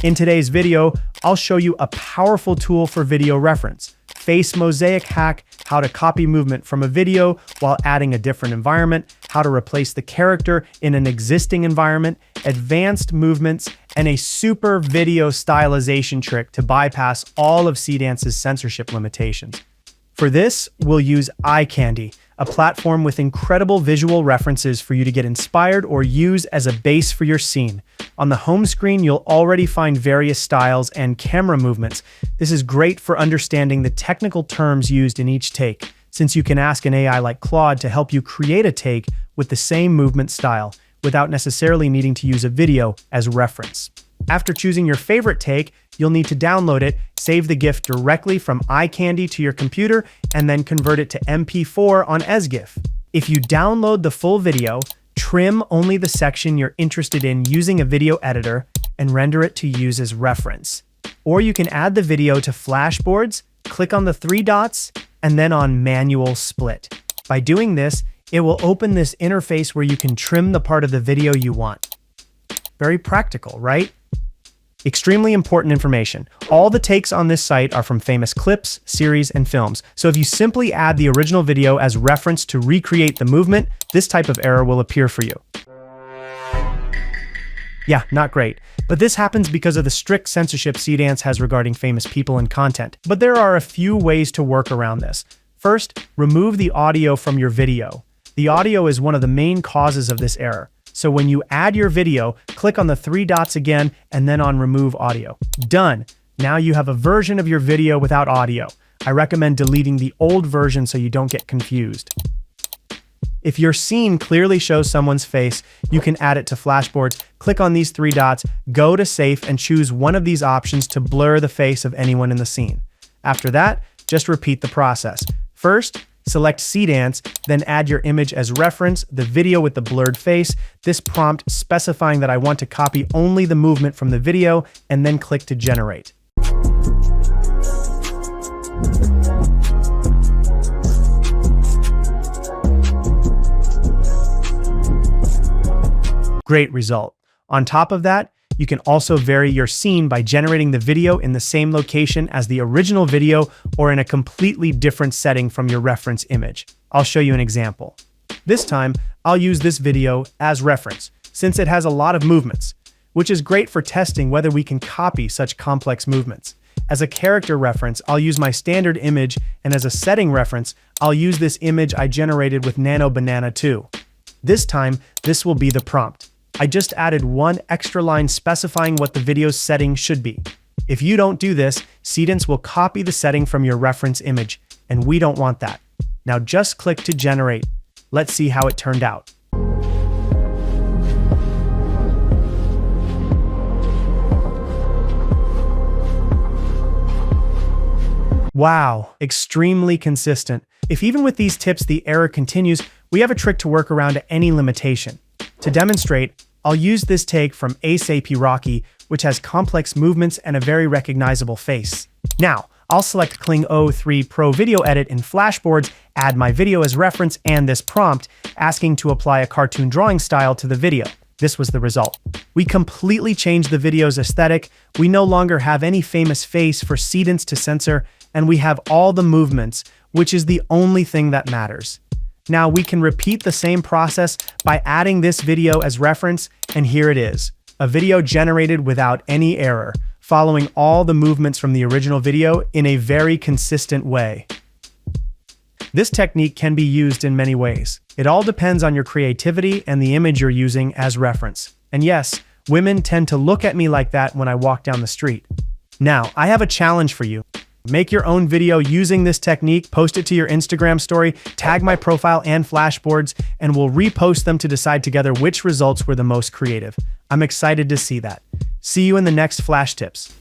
In today's video, I'll show you a powerful tool for video reference, Face Mosaic hack, how to copy movement from a video while adding a different environment, how to replace the character in an existing environment, advanced movements, and a super video stylization trick to bypass all of Seedance's censorship limitations. For this, we'll use Eyecandy, a platform with incredible visual references for you to get inspired or use as a base for your scene. On the home screen, you'll already find various styles and camera movements. This is great for understanding the technical terms used in each take, since you can ask an AI like Claude to help you create a take with the same movement style, without necessarily needing to use a video as reference. After choosing your favorite take, you'll need to download it, save the GIF directly from Eyecandy to your computer, and then convert it to MP4 on SGIF. If you download the full video, trim only the section you're interested in using a video editor and render it to use as reference. Or you can add the video to FlashBoards, click on the three dots, and then on Manual Split. By doing this, it will open this interface where you can trim the part of the video you want. Very practical, right? Extremely important information. All the takes on this site are from famous clips, series, and films. So if you simply add the original video as reference to recreate the movement, this type of error will appear for you. Yeah, not great. But this happens because of the strict censorship Seedance has regarding famous people and content. But there are a few ways to work around this. First, remove the audio from your video. The audio is one of the main causes of this error. So when you add your video, click on the three dots again and then on Remove Audio. Done. Now you have a version of your video without audio. I recommend deleting the old version so you don't get confused. If your scene clearly shows someone's face, you can add it to FlashBoards. Click on these three dots, go to Safe, and choose one of these options to blur the face of anyone in the scene. After that, just repeat the process. First, select Seedance, then add your image as reference, the video with the blurred face, this prompt specifying that I want to copy only the movement from the video, and then click to generate. Great result. On top of that, you can also vary your scene by generating the video in the same location as the original video or in a completely different setting from your reference image. I'll show you an example. This time, I'll use this video as reference, since it has a lot of movements, which is great for testing whether we can copy such complex movements. As a character reference, I'll use my standard image, and as a setting reference, I'll use this image I generated with Nano Banana 2. This time, this will be the prompt. I just added one extra line specifying what the video's setting should be. If you don't do this, Seedance will copy the setting from your reference image, and we don't want that. Now just click to generate. Let's see how it turned out. Wow, extremely consistent. If even with these tips the error continues, we have a trick to work around any limitation. To demonstrate, I'll use this take from ASAP Rocky, which has complex movements and a very recognizable face. Now, I'll select Kling 03 Pro Video Edit in FlashBoards, add my video as reference and this prompt, asking to apply a cartoon drawing style to the video. This was the result. We completely changed the video's aesthetic, we no longer have any famous face for Seedance to censor, and we have all the movements, which is the only thing that matters. Now we can repeat the same process by adding this video as reference, and here it is. A video generated without any error, following all the movements from the original video in a very consistent way. This technique can be used in many ways. It all depends on your creativity and the image you're using as reference. And yes, women tend to look at me like that when I walk down the street. Now, I have a challenge for you. Make your own video using this technique, post it to your Instagram story, tag my profile and FlashBoards, and we'll repost them to decide together which results were the most creative. I'm excited to see that. See you in the next Flash Tips.